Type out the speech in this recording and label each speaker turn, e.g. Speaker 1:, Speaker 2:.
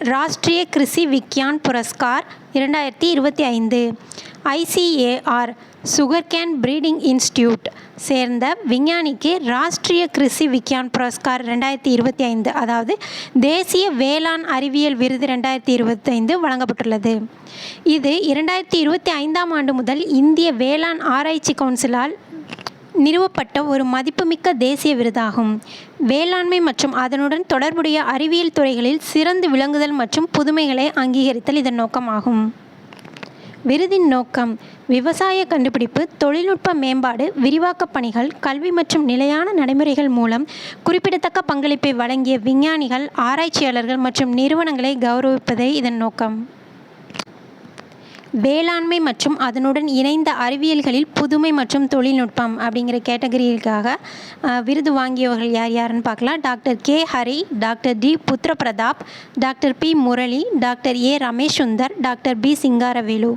Speaker 1: Rashtriya Krishi Vigyan Puraskar 2025. ICAR sugarcane breeding institute சேர்ந்த விஞ்ஞானிக்கு ராஷ்ட்ரிய கிருஷி விக்யான் புரஸ்கார் 2025, அதாவது தேசிய வேளாண் அறிவியல் விருது 2025 வழங்கப்பட்டுள்ளது. இது 2025ஆம் ஆண்டு முதல் இந்திய வேளாண் ஆராய்ச்சி கவுன்சிலால் நிறுவப்பட்ட ஒரு மதிப்புமிக்க தேசிய விருதாகும். வேளாண்மை மற்றும் அதனுடன் தொடர்புடைய அறிவியல் துறைகளில் சிறந்து விளங்குதல் மற்றும் புதுமைகளை அங்கீகரித்தல் இதன் நோக்கமாகும். விருதின் நோக்கம் விவசாய கண்டுபிடிப்பு, தொழில்நுட்ப மேம்பாடு, விரிவாக்கப் பணிகள், கல்வி மற்றும் நிலையான நடைமுறைகள் மூலம் குறிப்பிடத்தக்க பங்களிப்பை வழங்கிய விஞ்ஞானிகள், ஆராய்ச்சியாளர்கள் மற்றும் நிறுவனங்களை கௌரவிப்பதே இதன் நோக்கம். வேளாண்மை மற்றும் அதனுடன் இணைந்த அறிவியல்களில் புதுமை மற்றும் தொழில்நுட்பம் அப்படிங்கிற கேட்டகரிக்காக விருது வாங்கியவர்கள் யார் யாருன்னு பார்க்கலாம். Doctor K Hari, doctor T Puthiraprathap, doctor P Murali, doctor A Ramesh Sundar, doctor P Singaravelu.